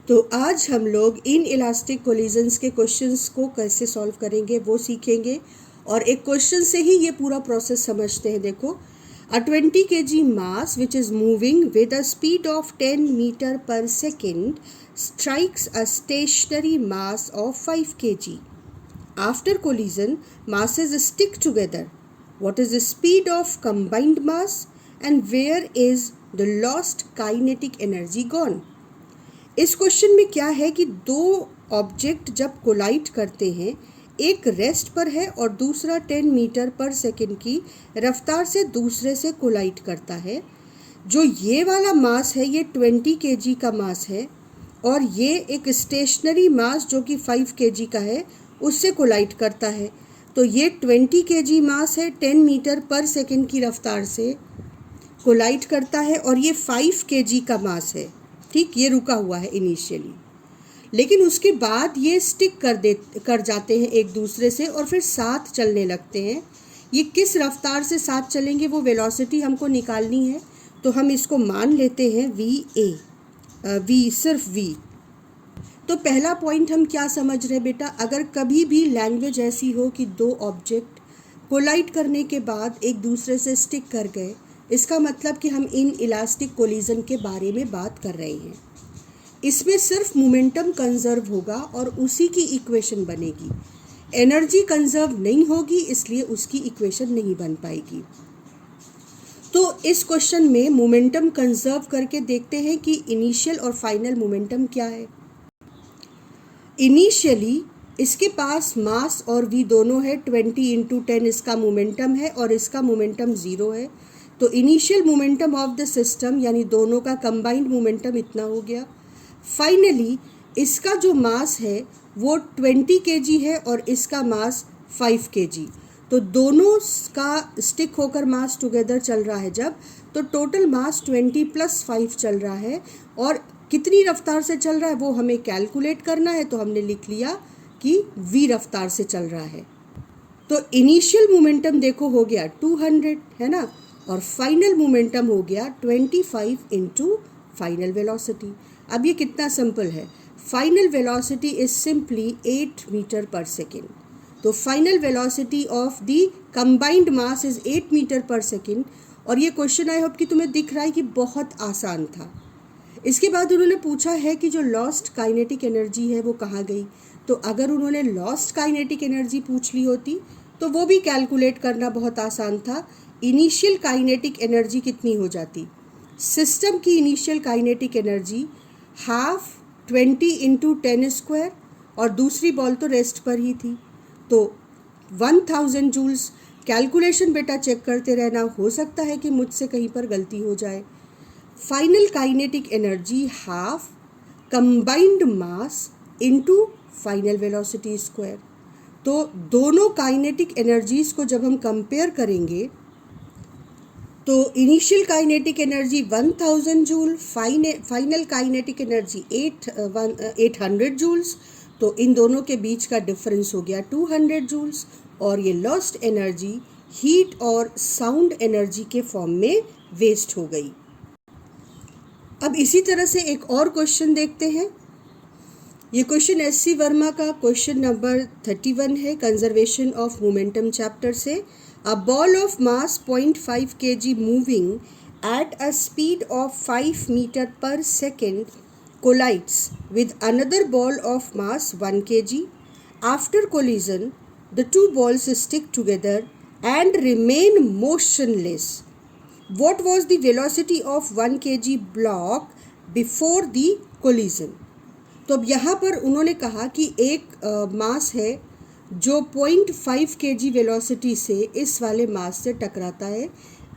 तो आज हम लोग इन इलास्टिक कोलिजन्स के क्वेश्चंस को कैसे सॉल्व करेंगे वो सीखेंगे। और एक क्वेश्चन से ही ये पूरा प्रोसेस समझते हैं। देखो, a 20 kg mass which is moving with a speed of 10 metre per second strikes a stationary mass of 5 kg. After collision, masses stick together. What is the speed of combined mass and where is the lost kinetic energy gone? इस question में क्या है कि दो object जब collide करते हैं, एक रेस्ट पर है और दूसरा 10 मीटर पर सेकेंड की रफ्तार से दूसरे से कोलाइड करता है। जो ये वाला मास है ये 20 kg का मास है और ये एक स्टेशनरी मास जो कि 5 kg का है उससे कोलाइड करता है। तो ये 20 kg मास है, 10 मीटर पर सेकेंड की रफ्तार से कोलाइड करता है और ये 5 kg का मास है। ठीक, ये रुका हुआ है इनिशियली, लेकिन उसके बाद ये स्टिक कर जाते हैं एक दूसरे से और फिर साथ चलने लगते हैं। ये किस रफ्तार से साथ चलेंगे वो वेलोसिटी हमको निकालनी है, तो हम इसको मान लेते हैं वी, सिर्फ वी। तो पहला पॉइंट हम क्या समझ रहे हैं बेटा, अगर कभी भी लैंग्वेज ऐसी हो कि दो ऑब्जेक्ट कोलाइड करने के बाद एक दूसरे से स्टिक कर गए, इसका मतलब कि हम इन इलास्टिक कोलिजन के बारे में बात कर रहे हैं। इसमें सिर्फ मोमेंटम कंजर्व होगा और उसी की इक्वेशन बनेगी। एनर्जी कंजर्व नहीं होगी, इसलिए उसकी इक्वेशन नहीं बन पाएगी। तो इस क्वेश्चन में मोमेंटम कंजर्व करके देखते हैं कि इनिशियल और फाइनल मोमेंटम क्या है। इनिशियली इसके पास मास और वी दोनों है, 20 × 10 इसका मोमेंटम है और इसका मोमेंटम 0 है। तो initial momentum of the system यानी दोनों का कंबाइंड मोमेंटम इतना हो गया। फाइनली इसका जो मास है वो 20 kg है और इसका मास 5 kg। तो दोनों का स्टिक होकर मास टुगेदर चल रहा है जब, तो टोटल मास 20 + 5 चल रहा है। और कितनी रफ्तार से चल रहा है वो हमें कैलकुलेट करना है, तो हमने लिख लिया कि v रफ्तार से चल रहा है। तो इनिशियल मोमेंटम देखो हो गया 200, है ना, और फाइनल मोमेंटम हो गया 25 × फाइनल वेलोसिटी। अब ये कितना सिंपल है, final velocity is simply 8 metre per second. तो final velocity of the combined mass is 8 metre per second. और ये क्वेश्चन आई होप कि तुम्हें दिख रहा है कि बहुत आसान था। इसके बाद उन्होंने पूछा है कि जो लॉस्ट काइनेटिक एनर्जी है वो कहाँ गई। तो अगर उन्होंने लॉस्ट काइनेटिक एनर्जी पूछ ली होती तो वो भी कैलकुलेट करना बहुत आसान था। इनिशियल काइनेटिक एनर्जी कितनी हो जाती, सिस्टम की इनिशियल काइनेटिक एनर्जी हाफ 20 × 10² और दूसरी बॉल तो रेस्ट पर ही थी, तो 1000 जूल्स। कैलकुलेशन बेटा चेक करते रहना, हो सकता है कि मुझसे कहीं पर गलती हो जाए। Final kinetic energy half combined mass into final velocity square. तो दोनों काइनेटिक एनर्जीज को जब हम कंपेयर करेंगे तो initial kinetic energy 1000 joule, final kinetic energy 800 joules. तो इन दोनों के बीच का डिफरेंस हो गया 200 जूल्स और ये लॉस्ट एनर्जी हीट और साउंड एनर्जी के फॉर्म में वेस्ट हो गई। अब इसी तरह से एक और क्वेश्चन देखते हैं। ये क्वेश्चन SC वर्मा का क्वेश्चन नंबर 31 है, कंजर्वेशन ऑफ मोमेंटम चैप्टर से। A ball of mass 0.5 kg moving at a speed of 5 meter per second collides with another ball of mass 1 kg. After collision, the two balls stick together and remain motionless. What was the velocity of 1 kg block before the collision? तो अब यहाँ पर उन्होंने कहा कि एक मास है जो 0.5 kg वेलोसिटी से इस वाले मास से टकराता है।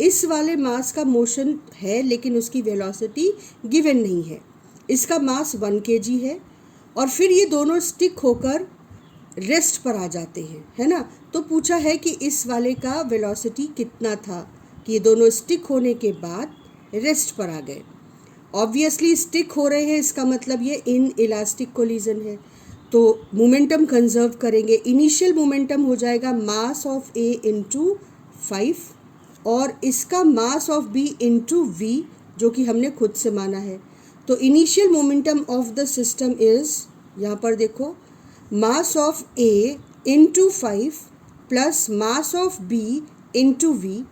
इस वाले मास का मोशन है लेकिन उसकी वेलोसिटी गिवन नहीं है। इसका मास 1 kg है और फिर ये दोनों स्टिक होकर रेस्ट पर आ जाते हैं, है ना। तो पूछा है कि इस वाले का वेलोसिटी कितना था कि ये दोनों स्टिक होने के बाद रेस्ट पर आ गए। ऑब्वियसली स्टिक हो रहे हैं, इसका मतलब ये इन इलास्टिक कोलिजन है। तो मोमेंटम कंजर्व करेंगे, इनिशियल मोमेंटम हो जाएगा मास ऑफ A × 5 और इसका मास ऑफ B × V जो कि हमने खुद से माना है। तो initial momentum of the system is, यहाँ पर देखो, mass of A into 5 plus mass of B into V,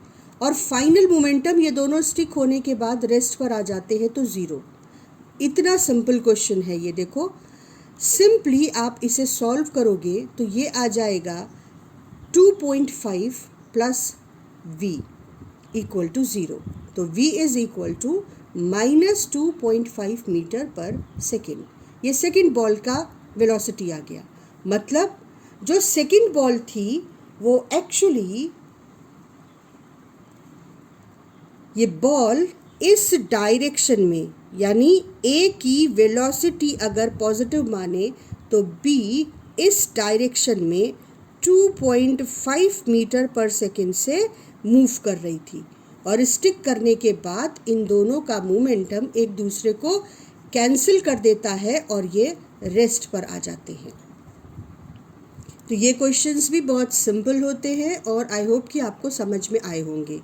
और फाइनल मोमेंटम ये दोनों स्टिक होने के बाद रेस्ट पर आ जाते हैं तो ज़ीरो। इतना सिंपल क्वेश्चन है ये। देखो सिंपली आप इसे सॉल्व करोगे तो ये आ जाएगा 2.5 प्लस v इक्वल टू 0। तो v is equal to -2.5 metre per second. ये सेकेंड बॉल का वेलोसिटी आ गया। मतलब जो सेकेंड बॉल थी वो एक्चुअली, ये बॉल इस डायरेक्शन में, यानी a की वेलोसिटी अगर पॉजिटिव माने तो b इस डायरेक्शन में 2.5 मीटर पर सेकेंड से मूव कर रही थी, और स्टिक करने के बाद इन दोनों का मोमेंटम एक दूसरे को कैंसिल कर देता है और ये रेस्ट पर आ जाते हैं। तो ये क्वेश्चंस भी बहुत सिंपल होते हैं और आई होप कि आपको समझ में आए होंगे।